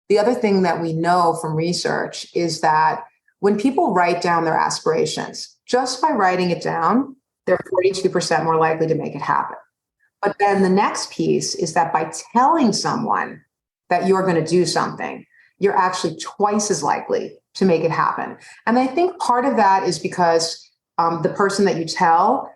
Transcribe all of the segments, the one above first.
The other thing that we know from research is that when people write down their aspirations, just by writing it down, they're 42% more likely to make it happen. But then the next piece is that by telling someone that you're going to do something, you're actually twice as likely to make it happen. And I think part of that is because the person that you tell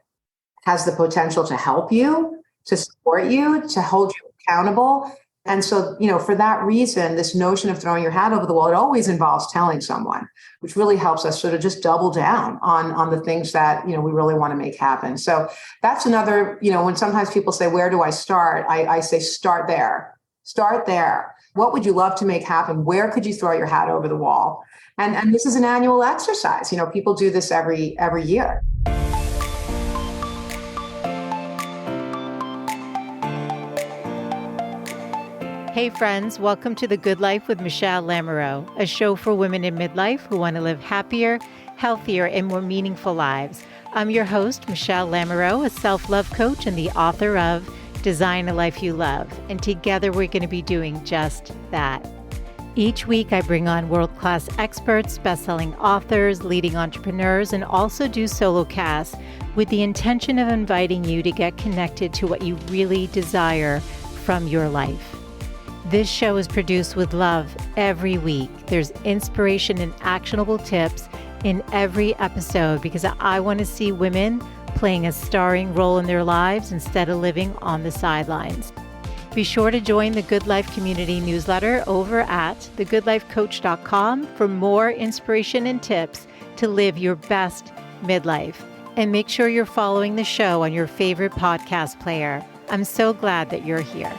has the potential to help you, to support you, to hold you accountable. And so, for that reason, this notion of throwing your hat over the wall, it always involves telling someone, which really helps us sort of just double down on the things that, we really want to make happen. So that's another, when sometimes people say, where do I start? I say, start there. Start there. What would you love to make happen? Where could you throw your hat over the wall? And this is an annual exercise. People do this every year. Hey friends, welcome to The Good Life with Michelle Lamoureux, a show for women in midlife who want to live happier, healthier, and more meaningful lives. I'm your host, Michelle Lamoureux, a self-love coach and the author of Design a Life You Love. And together we're going to be doing just that. Each week I bring on world-class experts, best-selling authors, leading entrepreneurs, and also do solo casts with the intention of inviting you to get connected to what you really desire from your life. This show is produced with love every week. There's inspiration and actionable tips in every episode because I want to see women playing a starring role in their lives instead of living on the sidelines. Be sure to join the Good Life community newsletter over at thegoodlifecoach.com for more inspiration and tips to live your best midlife. And make sure you're following the show on your favorite podcast player. I'm so glad that you're here.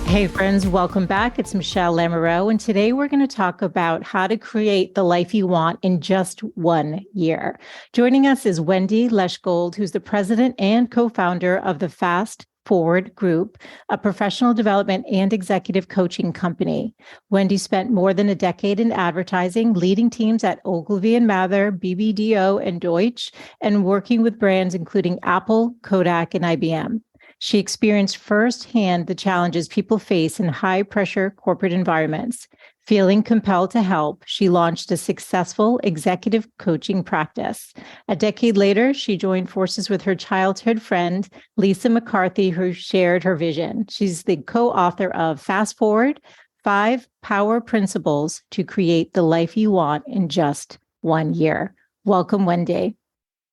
Hey friends, welcome back. It's Michelle Lamoureux, and today we're going to talk about how to create the life you want in just 1 year. Joining us is Wendy Leshgold, who's the president and co-founder of the Fast Forward Group, a professional development and executive coaching company. Wendy spent more than a decade in advertising, leading teams at Ogilvy and Mather, BBDO, and Deutsch, and working with brands including Apple, Kodak, and IBM. She experienced firsthand the challenges people face in high-pressure corporate environments. Feeling compelled to help, she launched a successful executive coaching practice. A decade later, she joined forces with her childhood friend, Lisa McCarthy, who shared her vision. She's the co-author of Fast Forward, 5 Power Principles to Create the Life You Want in Just 1 Year. Welcome, Wendy.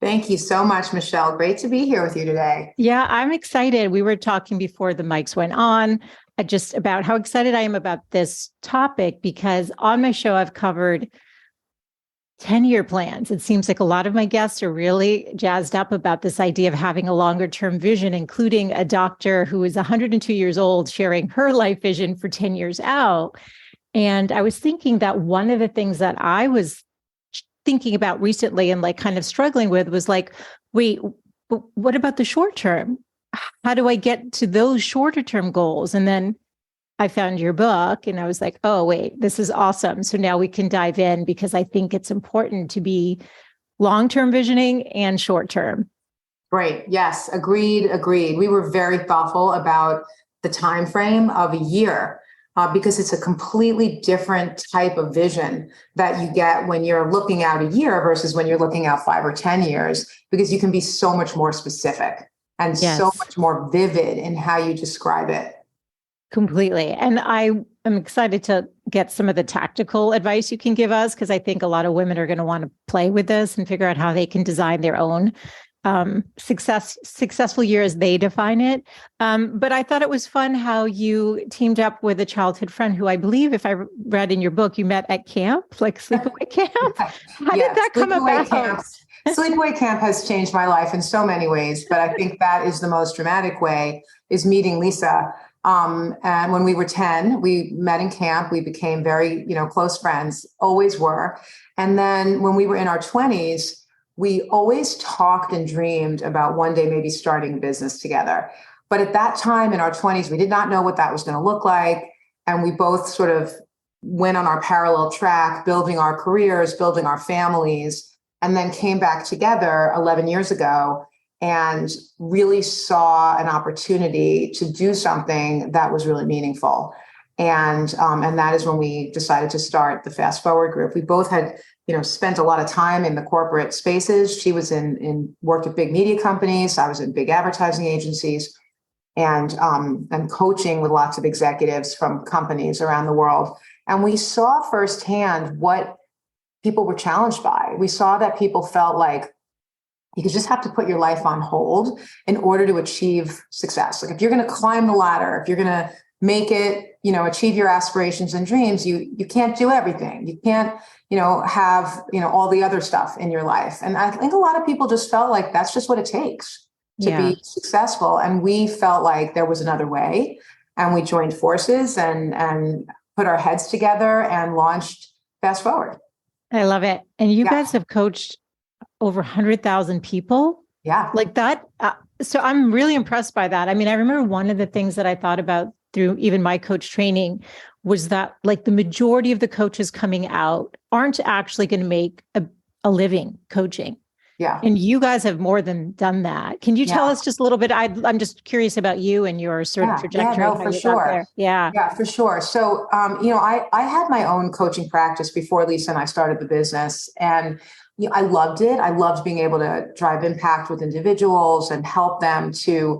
Thank you so much, Michelle. Great to be here with you today. Yeah, I'm excited. We were talking before the mics went on just about how excited I am about this topic because on my show, I've covered 10-year plans. It seems like a lot of my guests are really jazzed up about this idea of having a longer term vision, including a doctor who is 102 years old sharing her life vision for 10 years out. And I was thinking that one of the things that I was thinking about recently and kind of struggling with was wait, but what about the short term? How do I get to those shorter term goals? And then I found your book and I was like, oh, wait, this is awesome. So now we can dive in because I think it's important to be long-term visioning and short-term. Great. Yes. Agreed. We were very thoughtful about the time frame of a year. Because it's a completely different type of vision that you get when you're looking out a year versus when you're looking out 5 or 10 years, because you can be so much more specific and so much more vivid in how you describe it. Completely. And I am excited to get some of the tactical advice you can give us, because I think a lot of women are going to want to play with this and figure out how they can design their own successful year as they define it. But I thought it was fun how you teamed up with a childhood friend who I believe, if I read in your book, you met at camp, like sleepaway camp. How did that come about? Sleepaway camp has changed my life in so many ways, but I think that is the most dramatic way, is meeting Lisa. And when we were 10, we met in camp. We became very, close friends, always were. And then when we were in our 20s, we always talked and dreamed about one day maybe starting a business together. But at that time in our 20s, we did not know what that was going to look like. And we both sort of went on our parallel track, building our careers, building our families, and then came back together 11 years ago and really saw an opportunity to do something that was really meaningful. And that is when we decided to start the Fast Forward group. We both had, spent a lot of time in the corporate spaces. She was worked at big media companies. I was in big advertising agencies, and coaching with lots of executives from companies around the world. And we saw firsthand what people were challenged by. We saw that people felt like you just have to put your life on hold in order to achieve success. Like if you're going to climb the ladder, if you're going to make it, achieve your aspirations and dreams, you can't do everything. You can't, have, all the other stuff in your life. And I think a lot of people just felt like that's just what it takes to be successful. And we felt like there was another way, and we joined forces and put our heads together and launched Fast Forward. I love it. And you guys have coached over 100,000 people. Yeah. Like that. So I'm really impressed by that. I mean, I remember one of the things that I thought about through even my coach training was that like the majority of the coaches coming out aren't actually going to make a living coaching. Yeah. And you guys have more than done that. Can you tell us just a little bit? I'm just curious about you and your sort of trajectory. Yeah, no, for sure. Yeah, for sure. So, I had my own coaching practice before Lisa and I started the business, and I loved it. I loved being able to drive impact with individuals and help them to,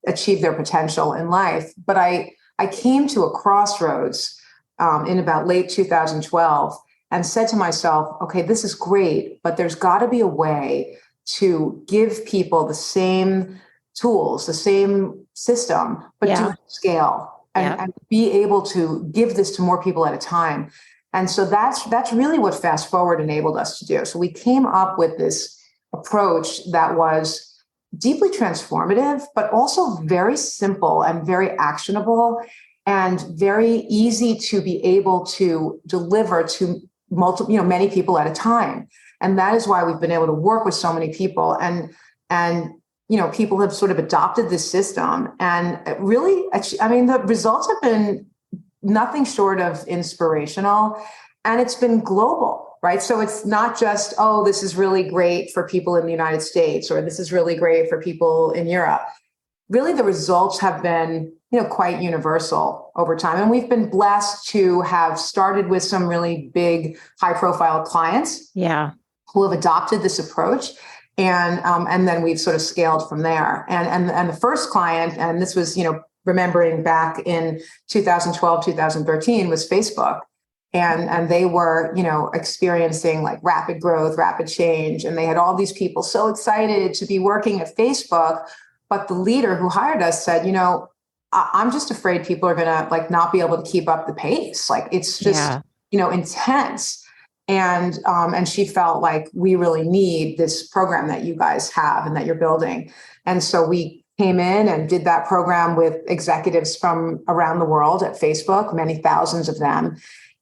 achieve their potential in life. But I came to a crossroads in about late 2012 and said to myself, okay, this is great, but there's got to be a way to give people the same tools, the same system, but do it at scale and be able to give this to more people at a time. And so that's really what Fast Forward enabled us to do. So we came up with this approach that was deeply transformative, but also very simple and very actionable and very easy to be able to deliver to many people at a time. And that is why we've been able to work with so many people, and people have sort of adopted this system, and really, the results have been nothing short of inspirational, and it's been global, right? So it's not just, oh, this is really great for people in the United States, or this is really great for people in Europe. Really, the results have been, quite universal over time. And we've been blessed to have started with some really big, high-profile clients who have adopted this approach. And then we've sort of scaled from there. And the first client, and this was, remembering back in 2012, 2013, was Facebook. And they were, experiencing like rapid growth, rapid change. And they had all these people so excited to be working at Facebook. But the leader who hired us said, I'm just afraid people are going to not be able to keep up the pace. Like it's just, intense. And she felt like we really need this program that you guys have and that you're building. And so we came in and did that program with executives from around the world at Facebook, many thousands of them.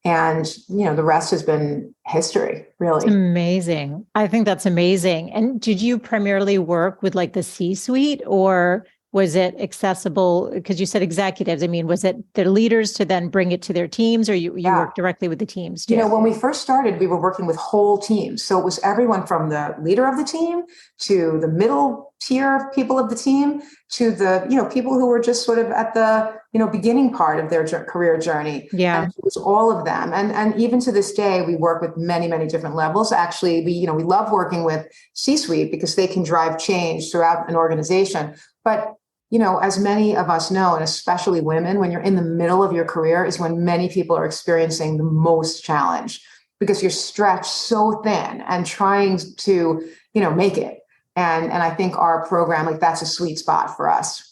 And, the rest has been history, really. It's amazing. I think that's amazing. And did you primarily work with the C-suite, or was it accessible? Because you said executives. I mean, was it their leaders to then bring it to their teams, or you work directly with the teams too? When we first started, we were working with whole teams. So it was everyone from the leader of the team to the middle tier people of the team to the, people who were just sort of at the, beginning part of their career journey. Yeah. And it was all of them. And even to this day, we work with many, many different levels. Actually, we love working with C-suite because they can drive change throughout an organization. But as many of us know, and especially women, when you're in the middle of your career is when many people are experiencing the most challenge, because you're stretched so thin and trying to, make it. And I think our program, that's a sweet spot for us.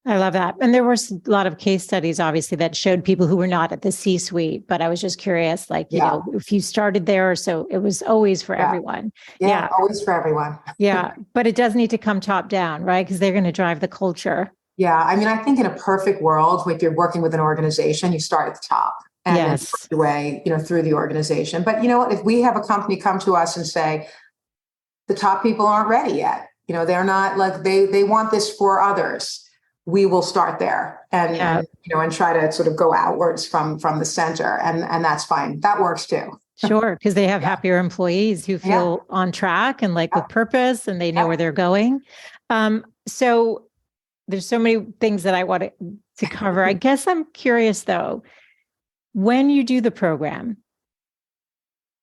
I love that. And there were a lot of case studies, obviously, that showed people who were not at the C-suite, but I was just curious, if you started there, so it was always for everyone. Yeah, always for everyone. Yeah. But it does need to come top down, right? Because they're going to drive the culture. Yeah. I think in a perfect world, if you're working with an organization, you start at the top and then work your way, through the organization. But if we have a company come to us and say, the top people aren't ready yet, they're not they want this for others, we will start there and try to sort of go outwards from the center. And that's fine. That works too. Sure. Because they have Yeah. happier employees who Yeah. feel on track and like Yeah. with purpose and they know Yeah. where they're going. So there's so many things that I want to cover. I guess I'm curious though, when you do the program,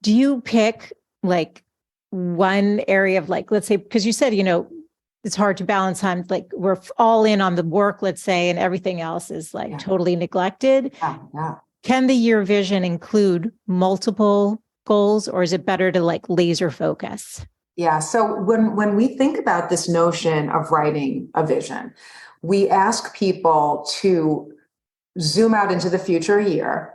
do you pick like one area of like, let's say, because you said, it's hard to balance time. Like we're all in on the work, let's say, and everything else is like totally neglected. Yeah. Yeah. Can the year vision include multiple goals, or is it better to like laser focus? Yeah. So when we think about this notion of writing a vision, we ask people to zoom out into the future a year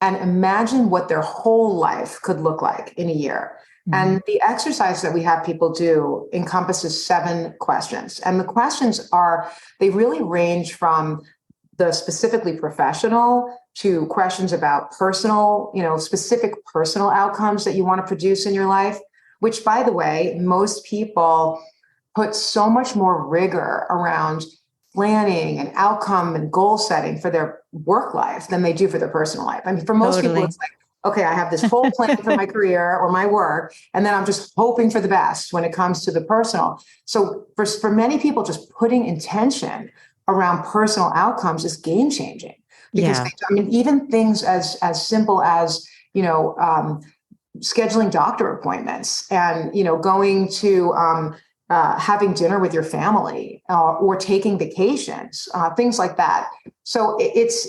and imagine what their whole life could look like in a year. Mm-hmm. And the exercise that we have people do encompasses 7 questions. And the questions they really range from the specifically professional to questions about personal, specific personal outcomes that you want to produce in your life, which, by the way, most people put so much more rigor around planning and outcome and goal setting for their work life than they do for their personal life. I mean, for most people, it's like, okay, I have this whole plan for my career or my work, and then I'm just hoping for the best when it comes to the personal. So for many people, just putting intention around personal outcomes is game changing, because even things as simple as, scheduling doctor appointments and, going to, having dinner with your family or taking vacations, things like that. So has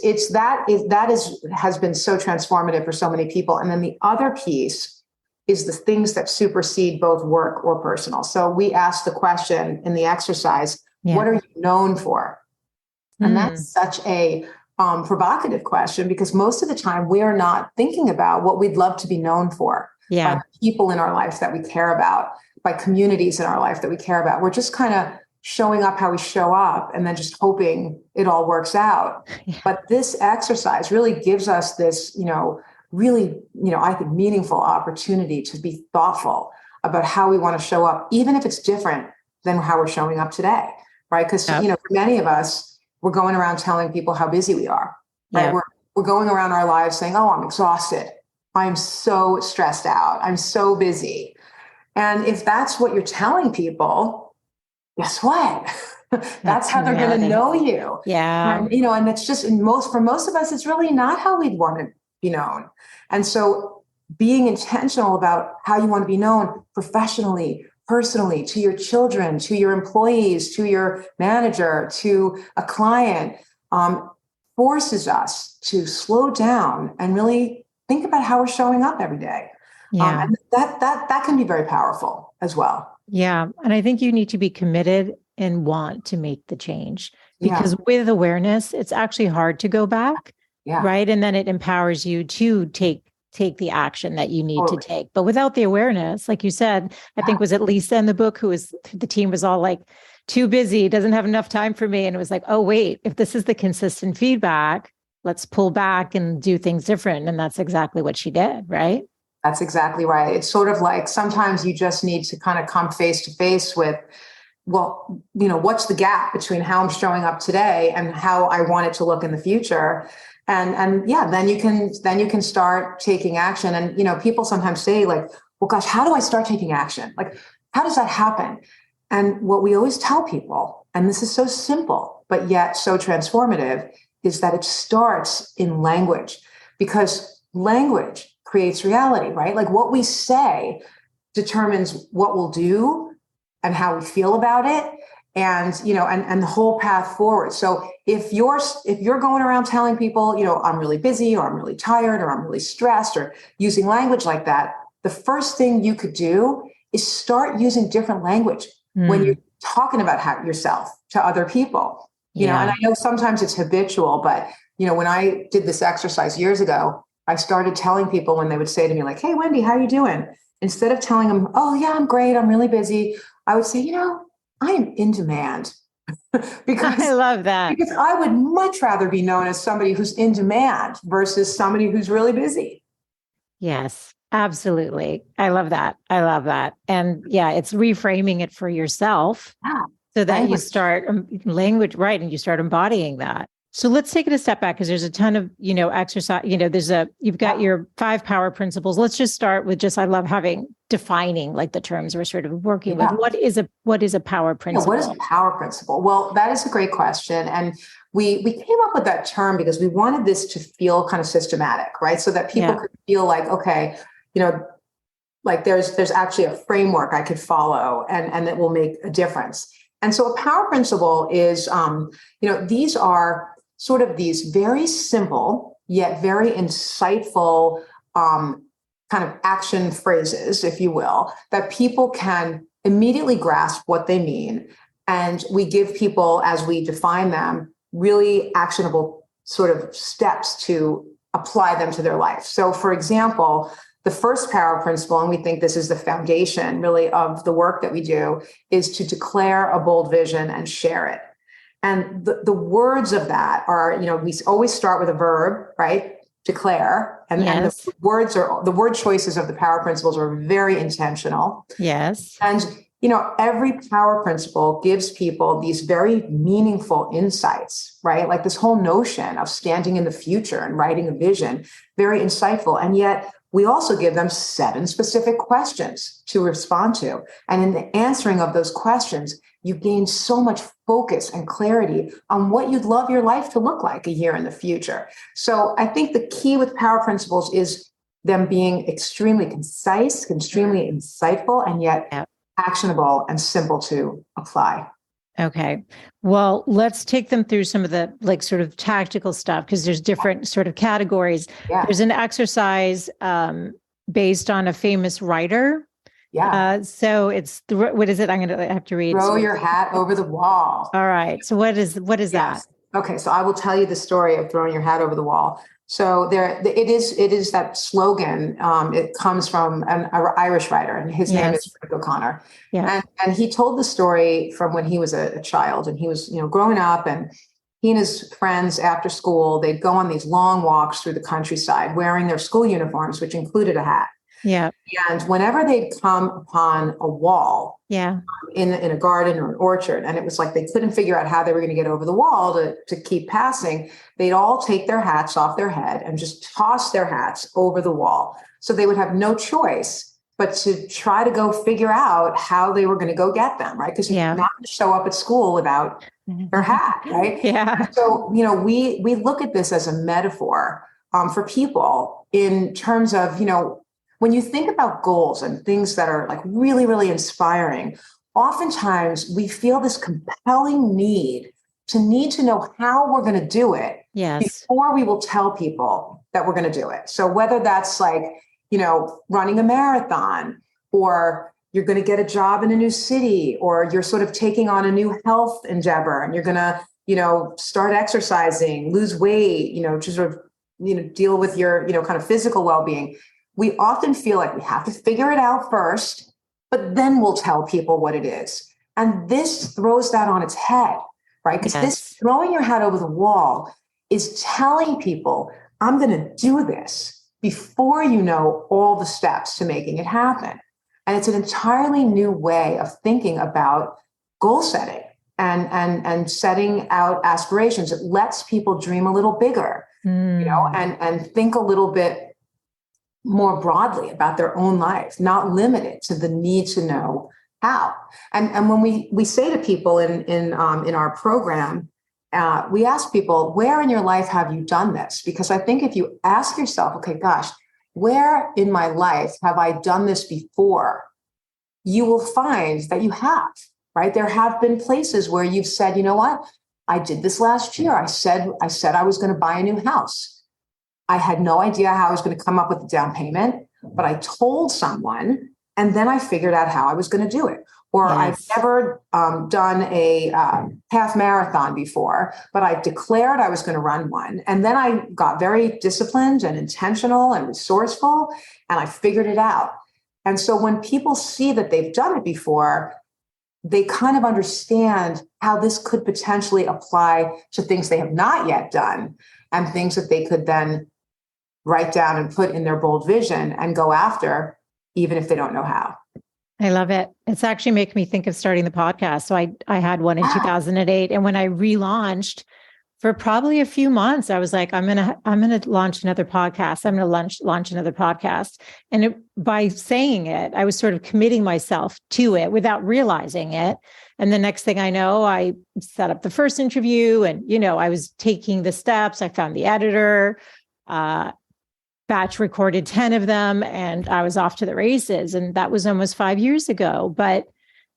been so transformative for so many people. And then the other piece is the things that supersede both work or personal. So we ask the question in the exercise, what are you known for? And that's such a provocative question, because most of the time we are not thinking about what we'd love to be known for by the people in our life that we care about, by communities in our life that we care about. We're just kind of showing up how we show up and then just hoping it all works out. Yeah. But this exercise really gives us this, really, I think meaningful opportunity to be thoughtful about how we want to show up, even if it's different than how we're showing up today, right? Because, for many of us, we're going around telling people how busy we are, right? Yeah. We're going around our lives saying, oh, I'm exhausted. I'm so stressed out. I'm so busy. And if that's what you're telling people, guess what? That's how they're going to know you. Yeah. And, and it's just for most of us, it's really not how we'd want to be known. And so being intentional about how you want to be known professionally, personally, to your children, to your employees, to your manager, to a client, forces us to slow down and really think about how we're showing up every day. Yeah. And that can be very powerful as well. Yeah. And I think you need to be committed and want to make the change, because with awareness, it's actually hard to go back. Yeah. Right. And then it empowers you to take the action that you need to take. But without the awareness, like you said, I think was it Lisa in the book the team was all like, too busy, doesn't have enough time for me. And it was like, oh, wait, if this is the consistent feedback, let's pull back and do things different. And that's exactly what she did, right? That's exactly right. It's sort of like sometimes you just need to kind of come face to face with, well, what's the gap between how I'm showing up today and how I want it to look in the future? And then you can start taking action. And, people sometimes say like, well, gosh, how do I start taking action? Like, how does that happen? And what we always tell people, and this is so simple, but yet so transformative, is that it starts in language, because language creates reality, right? Like what we say determines what we'll do and how we feel about it. And, and the whole path forward. So if you're going around telling people, I'm really busy, or I'm really tired, or I'm really stressed, or using language like that, the first thing you could do is start using different language when you're talking about yourself to other people, and I know sometimes it's habitual, but, when I did this exercise years ago, I started telling people when they would say to me like, hey, Wendy, how you doing? Instead of telling them, oh yeah, I'm great, I'm really busy, I would say, I am in demand. Because I love that. Because I would much rather be known as somebody who's in demand versus somebody who's really busy. Yes, absolutely. I love that. And it's reframing it for yourself so that you start language, right? And you start embodying that. So let's take it a step back because there's a ton of, exercise, you've got your 5 power principles. Let's just start with I love defining like the terms we're sort of working with. What is a power principle? What is a power principle? Well, that is a great question. And we came up with that term because we wanted this to feel kind of systematic, right? So that people could feel like, okay, like there's actually a framework I could follow and that will make a difference. And so a power principle is, these are sort of these very simple yet very insightful kind of action phrases, if you will, that people can immediately grasp what they mean. And we give people, as we define them, really actionable sort of steps to apply them to their life. So for example, the first power principle, and we think this is the foundation really of the work that we do, is to declare a bold vision and share it. And the words of that are, we always start with a verb, right? Declare. And the word choices of the power principles are very intentional. Yes. And, every power principle gives people these very meaningful insights, right? Like this whole notion of standing in the future and writing a vision, very insightful. And yet we also give them 7 specific questions to respond to. And in the answering of those questions, you gain so much focus and clarity on what you'd love your life to look like a year in the future. So I think the key with power principles is them being extremely concise, extremely insightful, and yet actionable and simple to apply. Okay. Well, let's take them through some of the sort of tactical stuff because there's different sort of categories. Yeah. There's an exercise based on a famous writer. Yeah. So it's what is it? I have to read. Throw your hat over the wall. All right. So what is that? Okay. So I will tell you the story of throwing your hat over the wall. So it is that slogan. It comes from an Irish writer, and his name is Frank O'Connor. Yeah. And he told the story from when he was a child, and he was, growing up, and he and his friends after school, they'd go on these long walks through the countryside wearing their school uniforms, which included a hat. Yeah. And whenever they'd come upon a wall in a garden or an orchard, and it was like they couldn't figure out how they were going to get over the wall to keep passing, they'd all take their hats off their head and just toss their hats over the wall. So they would have no choice but to try to go figure out how they were going to go get them, right? Because you're not going to show up at school without their hat, right? Yeah. So, we look at this as a metaphor for people in terms of, when you think about goals and things that are like really, really inspiring, oftentimes we feel this compelling need to know how we're going to do it before we will tell people that we're going to do it. So whether that's like, running a marathon, or you're going to get a job in a new city, or you're sort of taking on a new health endeavor and you're going to, start exercising, lose weight, to sort of, deal with your, kind of physical well-being. We often feel like we have to figure it out first, but then we'll tell people what it is. And this throws that on its head, right? Because this throwing your hat over the wall is telling people, I'm going to do this before you know all the steps to making it happen. And it's an entirely new way of thinking about goal setting and setting out aspirations. It lets people dream a little bigger, and think a little bit more broadly about their own life, not limited to the need to know how. And when we say to people in our program, we ask people, where in your life have you done this? Because I think if you ask yourself, okay, gosh, where in my life have I done this before? You will find that you have, right? There have been places where you've said, you know what? I did this last year. I said I was going to buy a new house. I had no idea how I was going to come up with the down payment, but I told someone, and then I figured out how I was going to do it. Or I've never done a half marathon before, but I declared I was going to run one. And then I got very disciplined and intentional and resourceful, and I figured it out. And so when people see that they've done it before, they kind of understand how this could potentially apply to things they have not yet done and things that they could then write down and put in their bold vision and go after, even if they don't know how. I love it. It's actually making me think of starting the podcast. So I had one in 2008. And when I relaunched, For probably a few months, I was like, I'm gonna launch another podcast. I'm gonna launch another podcast. And by saying it, I was sort of committing myself to it without realizing it. And the next thing I know, I set up the first interview, and I was taking the steps. I found the editor, batch recorded 10 of them, and I was off to the races. And that was almost 5 years ago. But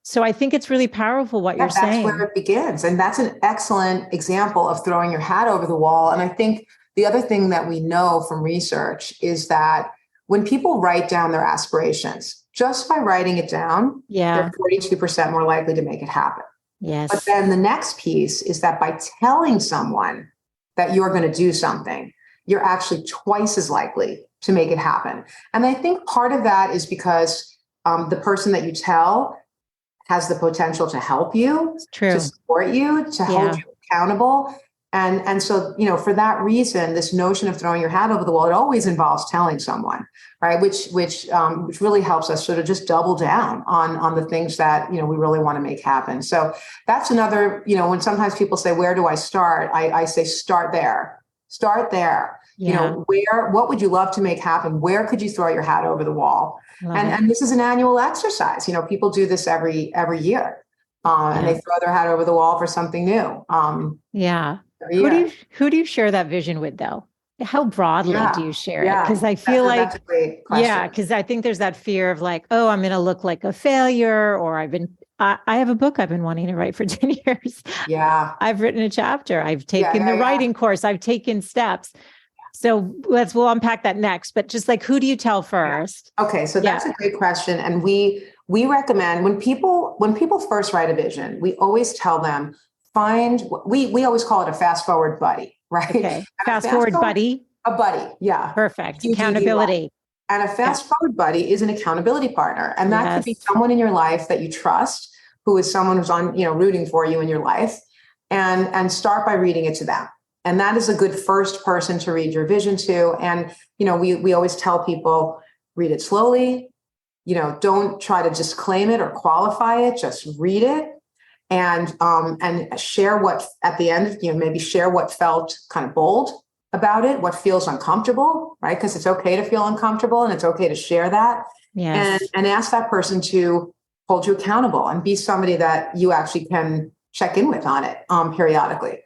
so I think it's really powerful what you're saying. That's where it begins. And that's an excellent example of throwing your hat over the wall. And I think the other thing that we know from research is that when people write down their aspirations, just by writing it down, they're 42% more likely to make it happen. Yes. But then the next piece is that by telling someone that you're going to do something, you're actually twice as likely to make it happen. And I think part of that is because the person that you tell has the potential to help you, to support you, to hold you accountable. And so, for that reason, this notion of throwing your hat over the wall, it always involves telling someone, right? Which really helps us sort of just double down on the things that, we really want to make happen. So that's another, when sometimes people say, where do I start? I say, start there. Start there. Yeah. What would you love to make happen? Where could you throw your hat over the wall? And this is an annual exercise. People do this every year, and they throw their hat over the wall for something new. Who do you share that vision with, though? How broadly do you share it? Because I feel that's a great question. because I think there's that fear of like, oh, I'm going to look like a failure, or I have a book I've been wanting to write for 10 years. Yeah. I've written a chapter. I've taken the writing course. I've taken steps. So we'll unpack that next, but just like, who do you tell first? Okay. So that's a great question. And we recommend when people first write a vision, we always tell them, we always call it a fast forward buddy, right? Okay. Fast forward buddy. A buddy. Yeah. Perfect. Accountability. And a fast forward buddy is an accountability partner. And that could be someone in your life that you trust, who is someone who's on, rooting for you in your life, and start by reading it to them. And that is a good first person to read your vision to. And, we always tell people, read it slowly, don't try to just claim it or qualify it, just read it. And share what at the end, maybe share what felt kind of bold about it, what feels uncomfortable, right? Because it's okay to feel uncomfortable, and it's okay to share that. Yes. And ask that person to hold you accountable and be somebody that you actually can check in with on it periodically.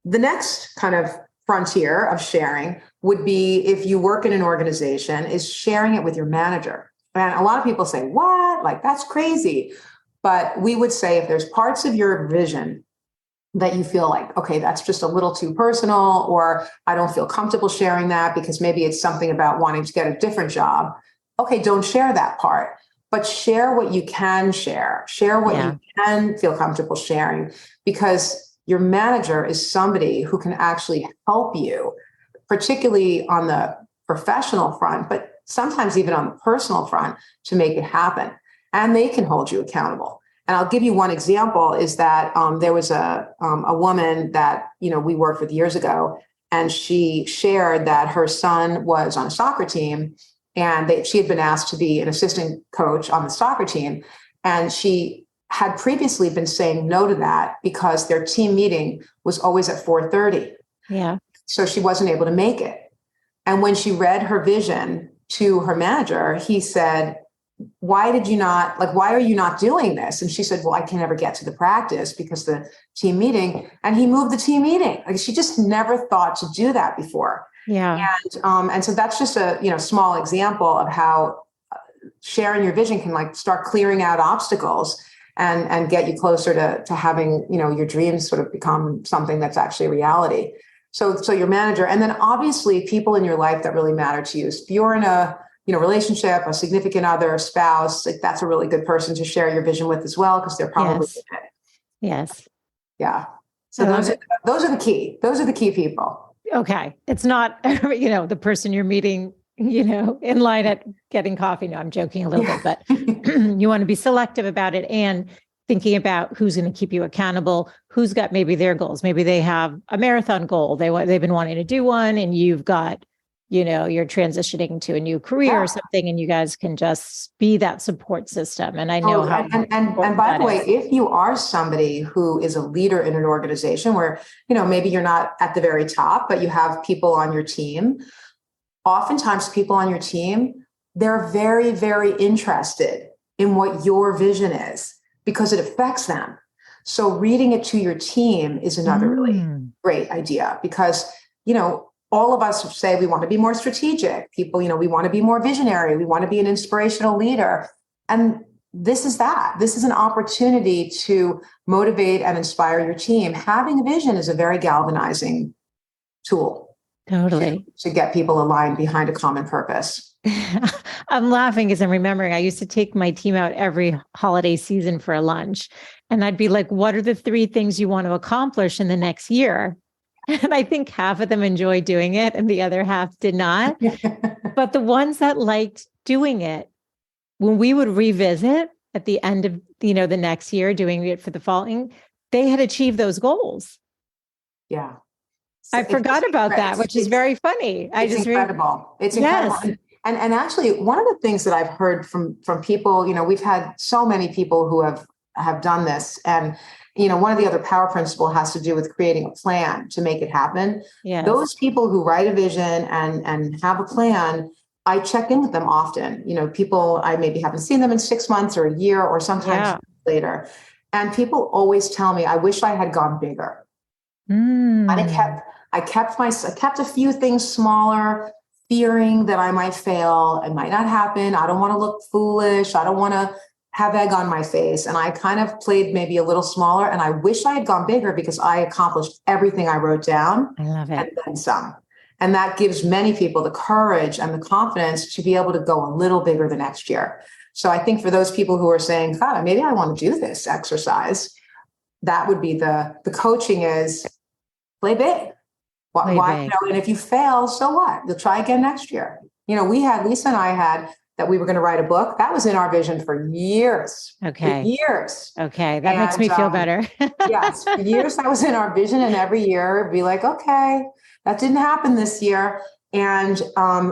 The next kind of frontier of sharing would be, if you work in an organization, is sharing it with your manager. And a lot of people say, what? Like, that's crazy. But we would say, if there's parts of your vision that you feel like, okay, that's just a little too personal, or I don't feel comfortable sharing that because maybe it's something about wanting to get a different job. Okay, don't share that part, but share what you can share. Share what you can feel comfortable sharing, because your manager is somebody who can actually help you, particularly on the professional front, but sometimes even on the personal front, to make it happen. And they can hold you accountable. And I'll give you one example, is that there was a woman that, we worked with years ago, and she shared that her son was on a soccer team, and she had been asked to be an assistant coach on the soccer team. And she had previously been saying no to that because their team meeting was always at 4:30. Yeah. So she wasn't able to make it. And when she read her vision to her manager, he said, why are you not doing this? And she said, well, I can never get to the practice because the team meeting, and he moved the team meeting. Like, she just never thought to do that before. Yeah. And so that's just a, small example of how sharing your vision can start clearing out obstacles and get you closer to having, your dreams sort of become something that's actually reality. So your manager, and then obviously people in your life that really matter to you. If you're in a relationship, a significant other, a spouse, that's a really good person to share your vision with as well, because they're probably in it. Yes. Yeah. So those are the key. Those are the key people. Okay. It's not, the person you're meeting, in line at getting coffee. No, I'm joking a little bit, but you want to be selective about it, and thinking about who's going to keep you accountable, who's got maybe their goals. Maybe they have a marathon goal. They've been wanting to do one, and you've got you're transitioning to a new career or something, and you guys can just be that support system. And I know how and by the way, if you are somebody who is a leader in an organization where, maybe you're not at the very top, but you have people on your team, oftentimes people on your team, they're very, very interested in what your vision is because it affects them. So reading it to your team is another really great idea because, all of us say we want to be more strategic. People, we want to be more visionary. We want to be an inspirational leader. And this is that. This is an opportunity to motivate and inspire your team. Having a vision is a very galvanizing tool. Totally. To get people aligned behind a common purpose. I'm laughing as I'm remembering I used to take my team out every holiday season for a lunch. And I'd be like, what are the 3 things you want to accomplish in the next year? And I think half of them enjoyed doing it and the other half did not. But the ones that liked doing it, when we would revisit at the end of, the next year, doing it for the following, they had achieved those goals. Yeah. So I forgot about that, which is very funny. It's incredible. It's incredible. Yes. And actually, one of the things that I've heard from people, we've had so many people who have done this. And, one of the other power principle has to do with creating a plan to make it happen. Yes. Those people who write a vision and have a plan, I check in with them often. People, I maybe haven't seen them in 6 months or a year or sometimes later. And people always tell me, I wish I had gone bigger. And I kept a few things smaller, fearing that I might fail. It might not happen. I don't want to look foolish. I don't want to have egg on my face. And I kind of played maybe a little smaller. And I wish I had gone bigger because I accomplished everything I wrote down. I love it. And then some. And that gives many people the courage and the confidence to be able to go a little bigger the next year. So I think for those people who are saying, God, maybe I want to do this exercise, that would be the coaching is play big. Why? And if you fail, so what? You'll try again next year. Lisa and I had that we were going to write a book. That was in our vision for years. Okay. Years. Okay. That makes me feel better. Yes. For years that was in our vision. And every year it'd be like, okay, that didn't happen this year. And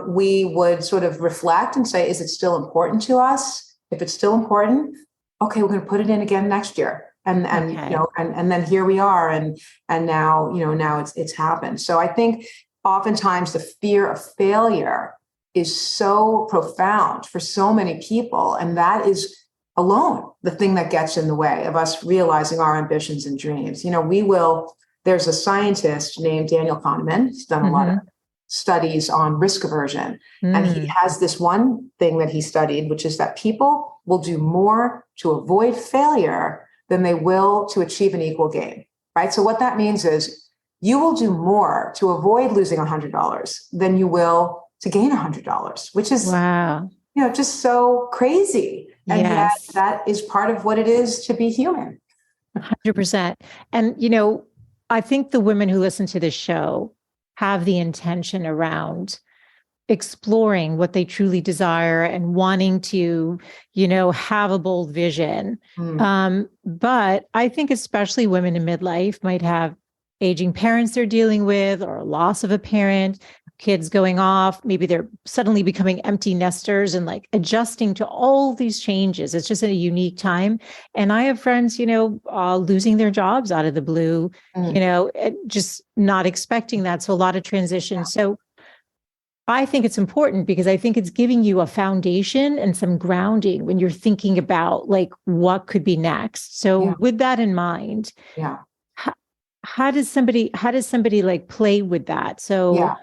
we would sort of reflect and say, is it still important to us? If it's still important, okay, we're going to put it in again next year. And then here we are. And now it's happened. So I think oftentimes the fear of failure is so profound for so many people. And that is alone the thing that gets in the way of us realizing our ambitions and dreams. There's a scientist named Daniel Kahneman. He's done a lot of studies on risk aversion. And he has this one thing that he studied, which is that people will do more to avoid failure than they will to achieve an equal gain, right? So what that means is you will do more to avoid losing $100 than you will to gain $100, which is, just so crazy. And yet that is part of what it is to be human. 100%. And, I think the women who listen to this show have the intention around exploring what they truly desire and wanting to, have a bold vision. But I think especially women in midlife might have aging parents they're dealing with or loss of a parent, kids going off. Maybe they're suddenly becoming empty nesters and like adjusting to all these changes. It's just a unique time. And I have friends, losing their jobs out of the blue, just not expecting that. So a lot of transition. So I think it's important because I think it's giving you a foundation and some grounding when you're thinking about like what could be next. So with that in mind, how does somebody like play with that? So,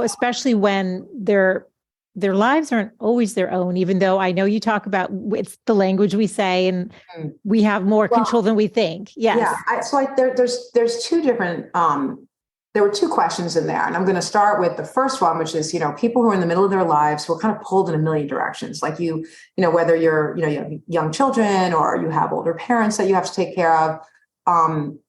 especially when their lives aren't always their own, even though I know you talk about it's the language we say and we have more control than we think. Yes. Yeah. There's two different, there were two questions in there. And I'm going to start with the first one, which is, people who are in the middle of their lives who are kind of pulled in a million directions. Like whether you're, you have young children or you have older parents that you have to take care of. One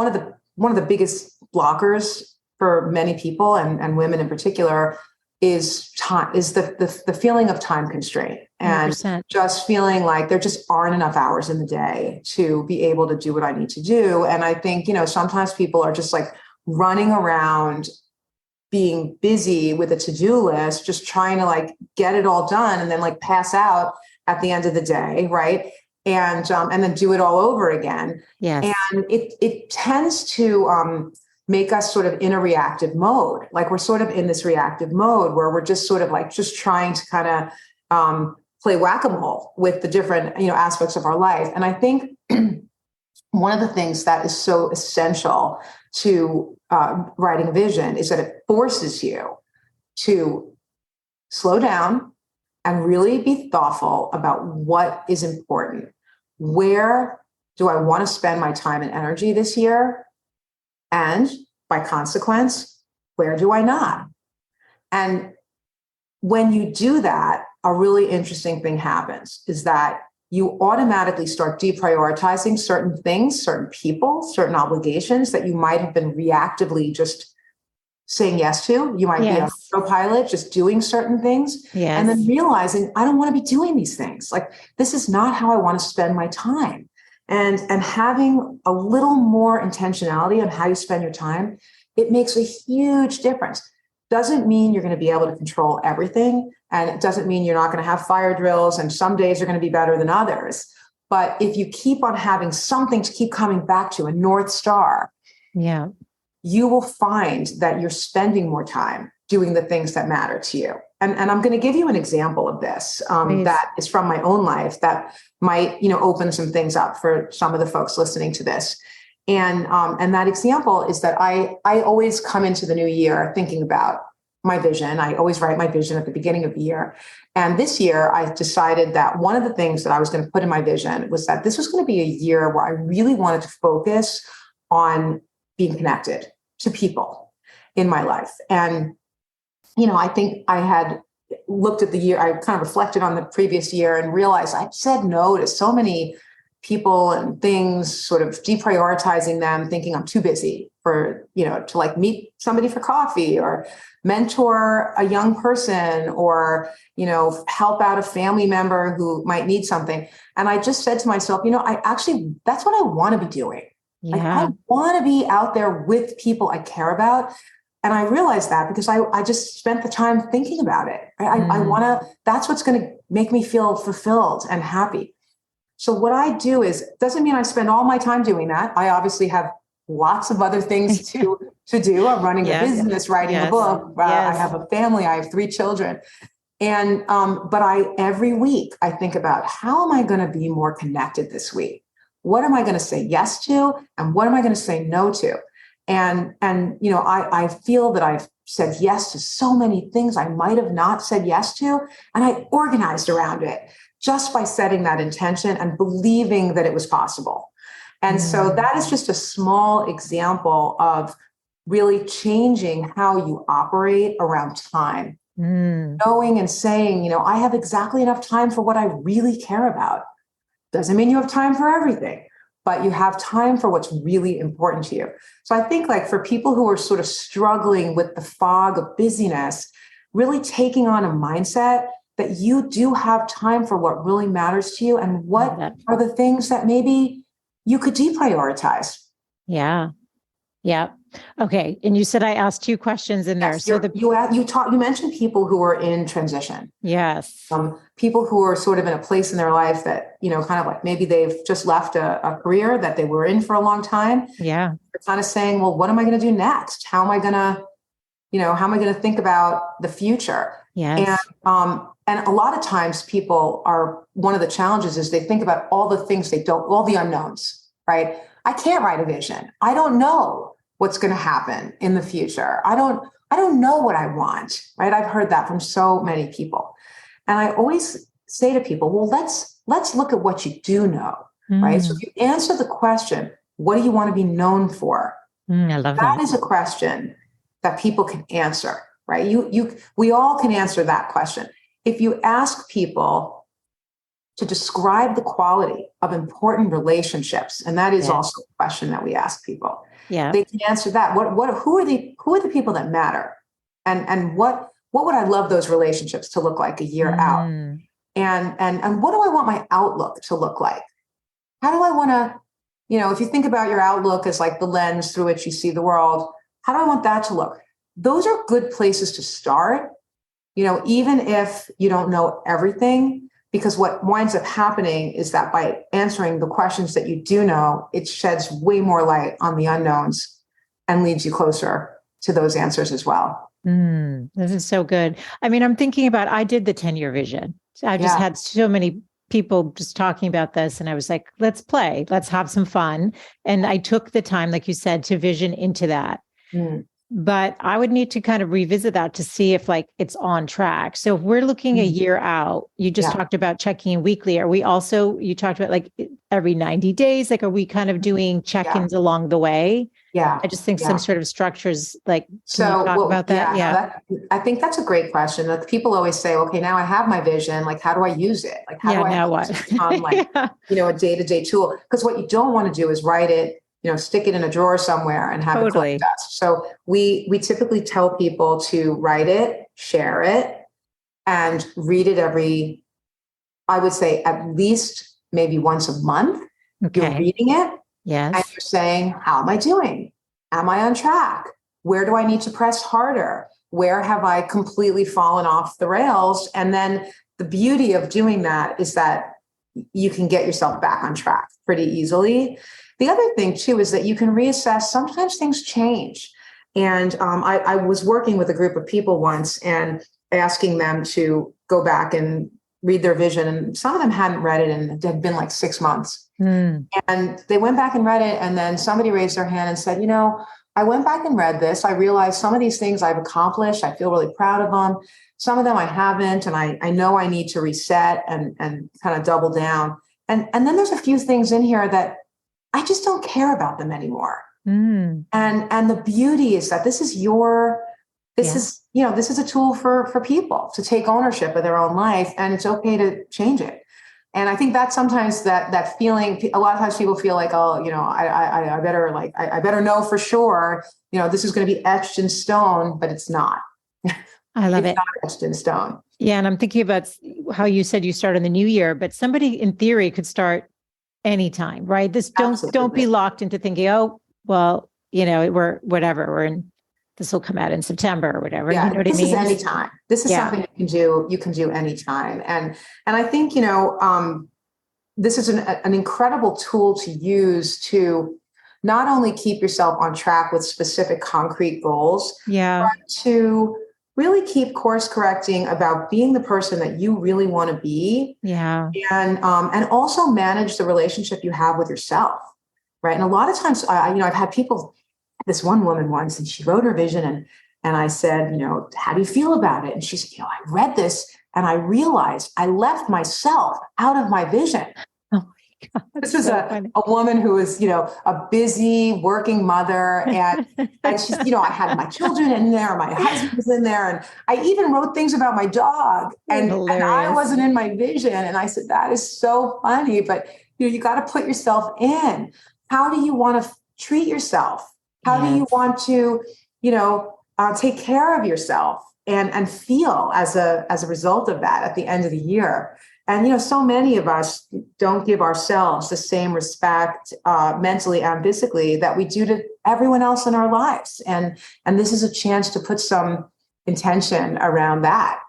of the biggest blockers for many people and women in particular is time, is the feeling of time constraint and 100%. Just feeling like there just aren't enough hours in the day to be able to do what I need to do. And I think, sometimes people are just like running around being busy with a to-do list, just trying to like get it all done and then like pass out at the end of the day, right? And then do it all over again. Yes. And it tends to make us sort of in a reactive mode. Like we're sort of in this reactive mode where we're just sort of like just trying to kind of play whack-a-mole with the different, aspects of our life. And I think one of the things that is so essential to writing a vision is that it forces you to slow down and really be thoughtful about what is important. Where do I want to spend my time and energy this year? And by consequence, where do I not? And when you do that, a really interesting thing happens is that you automatically start deprioritizing certain things, certain people, certain obligations that you might have been reactively just saying yes to. You might be on autopilot, just doing certain things, and then realizing, I don't want to be doing these things. Like, this is not how I want to spend my time. And having a little more intentionality on how you spend your time, it makes a huge difference. Doesn't mean you're going to be able to control everything. And it doesn't mean you're not going to have fire drills and some days are going to be better than others. But if you keep on having something to keep coming back to, a North Star, you will find that you're spending more time doing the things that matter to you. And I'm going to give you an example of this that is from my own life that might, open some things up for some of the folks listening to this. And that example is that I always come into the new year thinking about my vision. I always write my vision at the beginning of the year. And this year, I decided that one of the things that I was going to put in my vision was that this was going to be a year where I really wanted to focus on being connected to people in my life. And, I think I had looked at the year, I kind of reflected on the previous year and realized I'd said no to so many people and things, sort of deprioritizing them, thinking I'm too busy for, to like meet somebody for coffee or mentor a young person or, help out a family member who might need something. And I just said to myself, that's what I want to be doing. Like, I want to be out there with people I care about. And I realized that because I just spent the time thinking about it. I want to, that's what's going to make me feel fulfilled and happy. So what I do doesn't mean I spend all my time doing that. I obviously have lots of other things to do. I'm running a business, writing a book. I have a family. I have 3 children. And, but every week I think about, how am I going to be more connected this week? What am I going to say yes to? And what am I going to say no to? And I feel that I've said yes to so many things I might have not said yes to. And I organized around it just by setting that intention and believing that it was possible. And so that is just a small example of really changing how you operate around time. Knowing and saying, I have exactly enough time for what I really care about. Doesn't mean you have time for everything, but you have time for what's really important to you. So I think, like, for people who are sort of struggling with the fog of busyness, really taking on a mindset that you do have time for what really matters to you and what are the things that maybe you could deprioritize. Yeah. Okay. And you said I asked 2 questions in there. Yes, so you mentioned people who are in transition. Yes. People who are sort of in a place in their life that, kind of like maybe they've just left a career that they were in for a long time. Yeah. They're kind of saying, well, what am I going to do next? How am I going to think about the future? Yes. And a lot of times one of the challenges is they think about all the things all the unknowns, right? I can't write a vision. I don't know what's going to happen in the future. I don't know what I want, right? I've heard that from so many people. And I always say to people, well, let's look at what you do know, right? So if you answer the question, what do you want to be known for? I love that. That is a question that people can answer, right? We all can answer that question. If you ask people to describe the quality of important relationships, and that is also a question that we ask people. Yeah. They can answer that. Who are the people that matter? And what would I love those relationships to look like a year out? And what do I want my outlook to look like? How do I want to, if you think about your outlook as like the lens through which you see the world, how do I want that to look? those are good places to start, even if you don't know everything, because what winds up happening is that by answering the questions that you do know, it sheds way more light on the unknowns and leads you closer to those answers as well. This is so good. I mean, I'm thinking about, I did the 10-year vision. I just had so many people just talking about this. And I was like, let's play, let's have some fun. And I took the time, like you said, to vision into that. But I would need to kind of revisit that to see if like it's on track. So if we're looking a year out, you just talked about checking in weekly. Are we also, you talked about like every 90 days, like, are we kind of doing check-ins along the way? Yeah. I just think some sort of structures, like, can so you talk about that? I think that's a great question. Like, people always say, okay, now I have my vision. Like, how do I use it? Like, how do I now what? become like, a day-to-day tool? Because what you don't want to do is write it, stick it in a drawer somewhere and have it collect dust. So we typically tell people to write it, share it, and read it I would say at least maybe once a month. Okay. You're reading it. Yes. And you're saying, how am I doing? Am I on track? Where do I need to press harder? Where have I completely fallen off the rails? And then the beauty of doing that is that you can get yourself back on track pretty easily. The other thing too is that you can reassess. Sometimes things change. And I was working with a group of people once and asking them to go back and read their vision. And some of them hadn't read it, and it had been like 6 months. And they went back and read it. And then somebody raised their hand and said, I went back and read this. I realized some of these things I've accomplished. I feel really proud of them. Some of them I haven't. And I know I need to reset and kind of double down. And then there's a few things in here that I just don't care about them anymore. And the beauty is that this is a tool for people to take ownership of their own life, and it's okay to change it. And I think that sometimes that feeling, a lot of times people feel like, oh, I better know for sure, this is going to be etched in stone, but it's not. I love it's it. Not etched in stone. Yeah. And I'm thinking about how you said you start in the new year, but somebody in theory could start anytime, right? Don't be locked into thinking, oh, well, we're in, this will come out in September or whatever. Yeah, you know what I mean? This is anytime. This is something you can do anytime. And I think, this is an incredible tool to use to not only keep yourself on track with specific concrete goals, but to really keep course correcting about being the person that you really want to be. Yeah. And also manage the relationship you have with yourself. Right. And a lot of times, I've had people, this one woman once, and she wrote her vision, and I said, how do you feel about it? And she said, I read this and I realized I left myself out of my vision. Oh my God. This was a woman who was, a busy working mother. And she's, I had my children in there, my husband was in there. And I even wrote things about my dog, and I wasn't in my vision. And I said, that is so funny, but you got to put yourself in. How do you want to treat yourself? How do you want to, take care of yourself and feel as a result of that at the end of the year? And, so many of us don't give ourselves the same respect mentally and physically that we do to everyone else in our lives. And this is a chance to put some intention around that.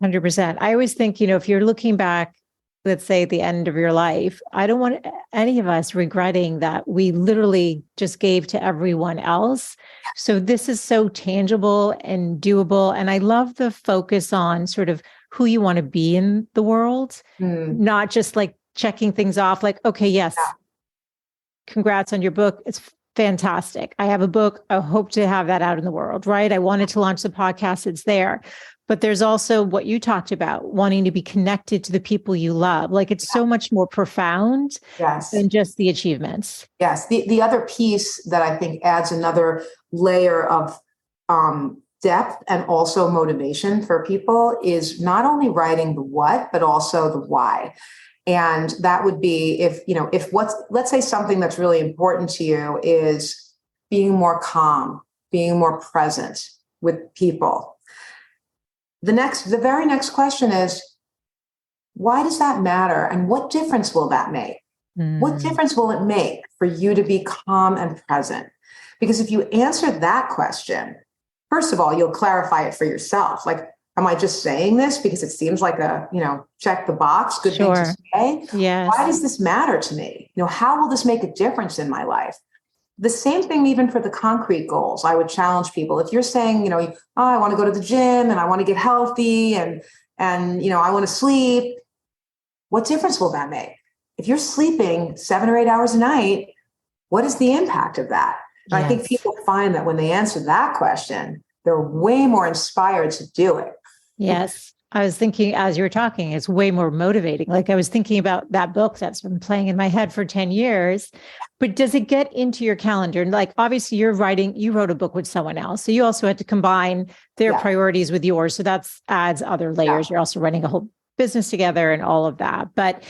100%. I always think, if you're looking back, let's say at the end of your life, I don't want any of us regretting that we literally just gave to everyone else. So this is so tangible and doable. And I love the focus on sort of who you want to be in the world, not just like checking things off like, okay, yes, congrats on your book. It's fantastic. I have a book. I hope to have that out in the world, right? I wanted to launch the podcast. It's there. But there's also what you talked about, wanting to be connected to the people you love. Like, it's so much more profound than just the achievements. Yes. The other piece that I think adds another layer of depth and also motivation for people is not only writing the what, but also the why. And that would be if let's say something that's really important to you is being more calm, being more present with people. The very next question is, why does that matter? And what difference will that make? What difference will it make for you to be calm and present? Because if you answer that question, first of all, you'll clarify it for yourself. Like, am I just saying this because it seems like a, check the box, good thing to say? Yes. Why does this matter to me? How will this make a difference in my life? The same thing, even for the concrete goals, I would challenge people. If you're saying, I want to go to the gym and I want to get healthy and I want to sleep, what difference will that make? If you're sleeping 7 or 8 hours a night, what is the impact of that? And I think people find that when they answer that question, they're way more inspired to do it. Yes. I was thinking as you were talking, it's way more motivating. Like I was thinking about that book that's been playing in my head for 10 years, but does it get into your calendar? And like, obviously you wrote a book with someone else. So you also had to combine their priorities with yours. So that's adds other layers. You're also running a whole business together and all of that. But,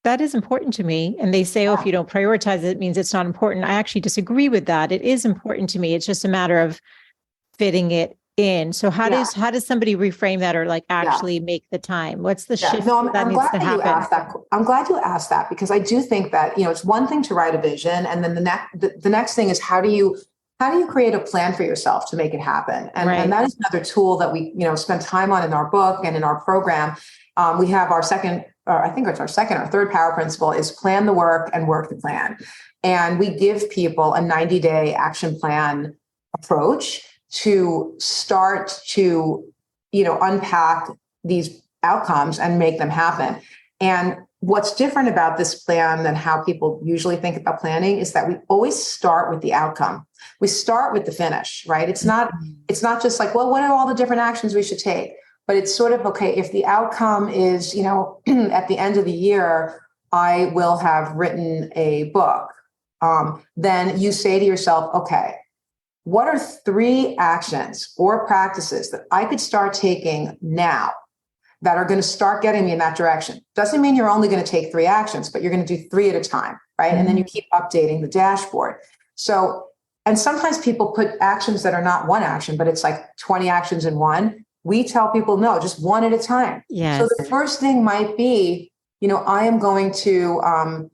that is important to me. And they say, if you don't prioritize it, it means it's not important. I actually disagree with that. It is important to me. It's just a matter of fitting it in. So how does somebody reframe that or like actually make the time? What's the shift that needs to happen? I'm glad you asked that because I do think that, it's one thing to write a vision. And then the next thing is how do you create a plan for yourself to make it happen? And that is another tool that we, spend time on in our book and in our program. We have our second, or I think it's our second or third power principle is plan the work and work the plan. And we give people a 90-day action plan approach to start to, unpack these outcomes and make them happen. And what's different about this plan than how people usually think about planning is that we always start with the outcome. We start with the finish, right? It's not just like, well, what are all the different actions we should take? But it's sort of, okay, if the outcome is, at the end of the year, I will have written a book. Then you say to yourself, okay, what are 3 actions or practices that I could start taking now that are going to start getting me in that direction? Doesn't mean you're only going to take 3 actions, but you're going to do 3 at a time, right? Mm-hmm. And then you keep updating the dashboard. So, and sometimes people put actions that are not one action, but it's like 20 actions in one. We tell people, no, just 1 at a time. Yes. So the first thing might be, I am going to,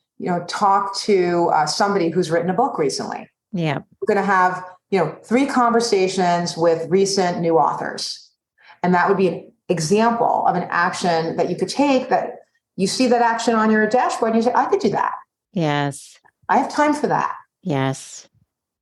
talk to somebody who's written a book recently. Yeah. We're going to have, 3 conversations with recent new authors. And that would be an example of an action that you could take that you see that action on your dashboard and you say, I could do that. Yes. I have time for that. Yes.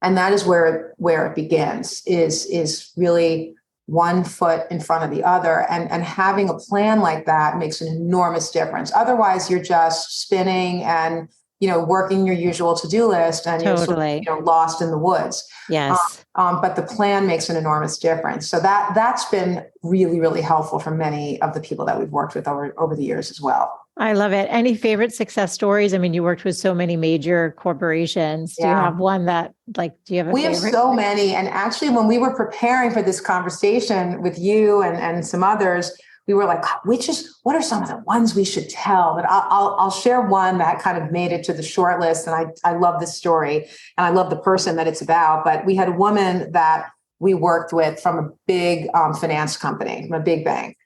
And that is where it begins is really one foot in front of the other. And having a plan like that makes an enormous difference. Otherwise, you're just spinning and, working your usual to-do list and you're sort of, lost in the woods. Yes. But the plan makes an enormous difference. So that's been really, really helpful for many of the people that we've worked with over the years as well. I love it. Any favorite success stories? I mean, you worked with so many major corporations. Do you have one that do you have a favorite? We have so many. And actually, when we were preparing for this conversation with you and some others, we were like, what are some of the ones we should tell? But I'll share one that kind of made it to the short list. And I love this story and I love the person that it's about. But we had a woman that we worked with from a big finance company, from a big bank.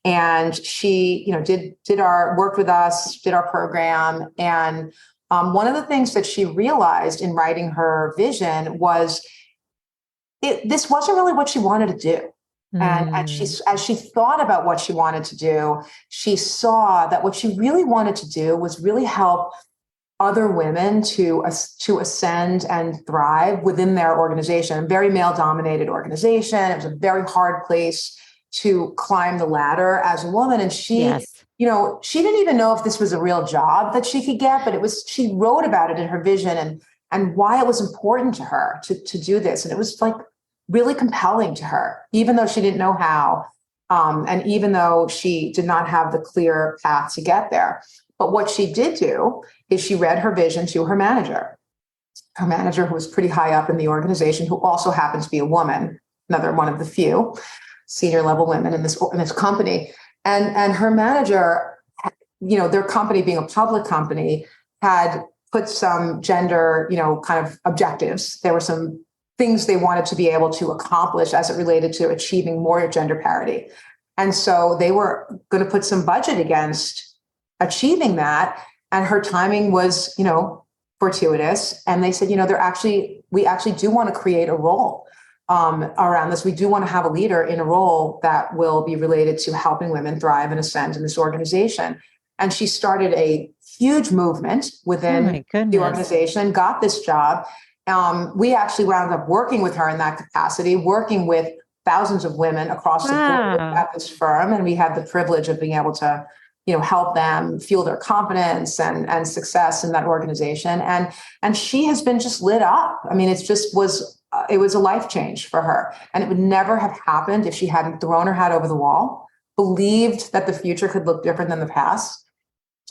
And she, worked with us, did our program. And one of the things that she realized in writing her vision was this wasn't really what she wanted to do. And as she thought about what she wanted to do, she saw that what she really wanted to do was really help other women to ascend and thrive within their organization, a very male-dominated organization. It was a very hard place to climb the ladder as a woman. And she, she didn't even know if this was a real job that she could get, but she wrote about it in her vision and why it was important to her to do this. And it was like really compelling to her, even though she didn't know how. And even though she did not have the clear path to get there. But what she did do is she read her vision to her manager who was pretty high up in the organization, who also happens to be a woman, another one of the few senior level women in this company. And her manager, their company being a public company, had put some gender, kind of objectives. There were some things they wanted to be able to accomplish as it related to achieving more gender parity. And so they were going to put some budget against achieving that. And her timing was, fortuitous. And they said, we actually do want to create a role around this. We do want to have a leader in a role that will be related to helping women thrive and ascend in this organization. And she started a huge movement within the organization, got this job. We actually wound up working with her in that capacity, working with thousands of women across the board at this firm. And we had the privilege of being able to, help them fuel their confidence and success in that organization. And she has been just lit up. I mean, it was a life change for her. And it would never have happened if she hadn't thrown her hat over the wall, believed that the future could look different than the past,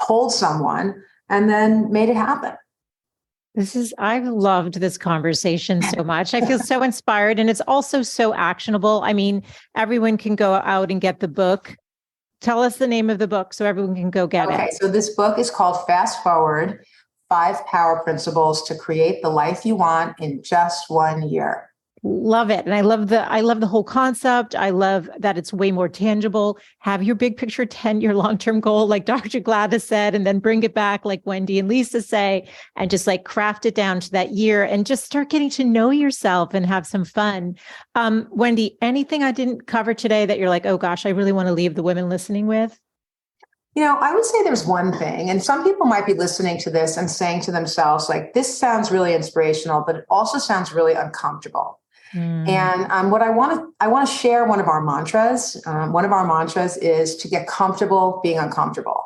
told someone, and then made it happen. I've loved this conversation so much. I feel so inspired, and it's also so actionable. I mean, everyone can go out and get the book. Tell us the name of the book so everyone can go get it. Okay, so this book is called Fast Forward: 5 Power Principles to Create the Life You Want in Just 1 Year. Love it. And I love the whole concept. I love that it's way more tangible. Have your big picture 10-year long-term goal, like Dr. Gladys said, and then bring it back like Wendy and Lisa say, and just like craft it down to that year and just start getting to know yourself and have some fun. Wendy, anything I didn't cover today that you're like, oh gosh, I really want to leave the women listening with? I would say there's one thing, and some people might be listening to this and saying to themselves, like, this sounds really inspirational, but it also sounds really uncomfortable. And what I want to share one of our mantras. One of our mantras is to get comfortable being uncomfortable.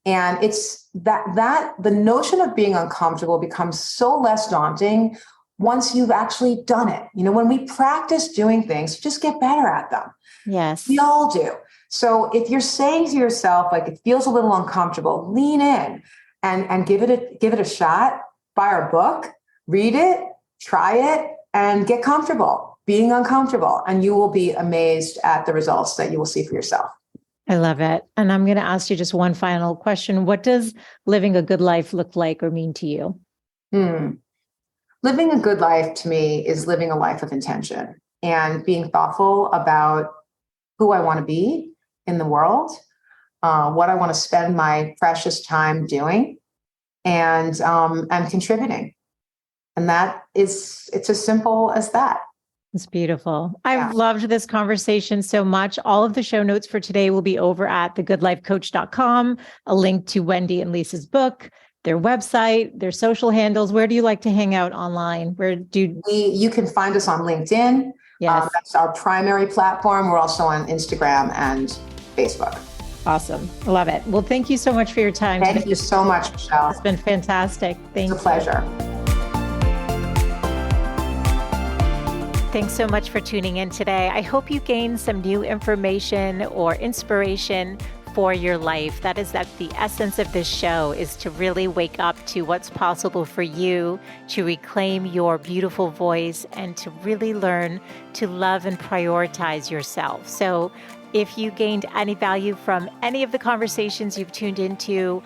And it's that the notion of being uncomfortable becomes so less daunting once you've actually done it. When we practice doing things, you just get better at them. Yes. We all do. So if you're saying to yourself, like, it feels a little uncomfortable, lean in and give it a shot. Buy our book, read it, try it, and get comfortable being uncomfortable. And you will be amazed at the results that you will see for yourself. I love it. And I'm going to ask you just one final question. What does living a good life look like or mean to you? Living a good life to me is living a life of intention and being thoughtful about who I want to be in the world, what I want to spend my precious time doing, and contributing. And it's as simple as that. It's beautiful. I've loved this conversation so much. All of the show notes for today will be over at thegoodlifecoach.com, a link to Wendy and Lisa's book, their website, their social handles. Where do you like to hang out online? You can find us on LinkedIn. Yes. That's our primary platform. We're also on Instagram and Facebook. Awesome. I love it. Well, thank you so much for your time. Thank you so much, Michelle. It's been fantastic. Thank you. It's a pleasure. Thanks so much for tuning in today. I hope you gained some new information or inspiration for your life. That the essence of this show is to really wake up to what's possible for you, to reclaim your beautiful voice, and to really learn to love and prioritize yourself. So if you gained any value from any of the conversations you've tuned into,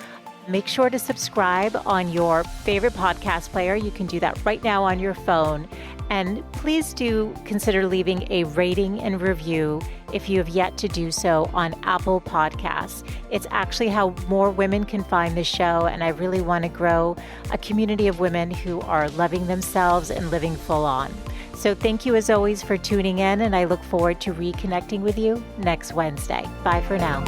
make sure to subscribe on your favorite podcast player. You can do that right now on your phone. And please do consider leaving a rating and review if you have yet to do so on Apple Podcasts. It's actually how more women can find the show. And I really want to grow a community of women who are loving themselves and living full on. So thank you as always for tuning in. And I look forward to reconnecting with you next Wednesday. Bye for now.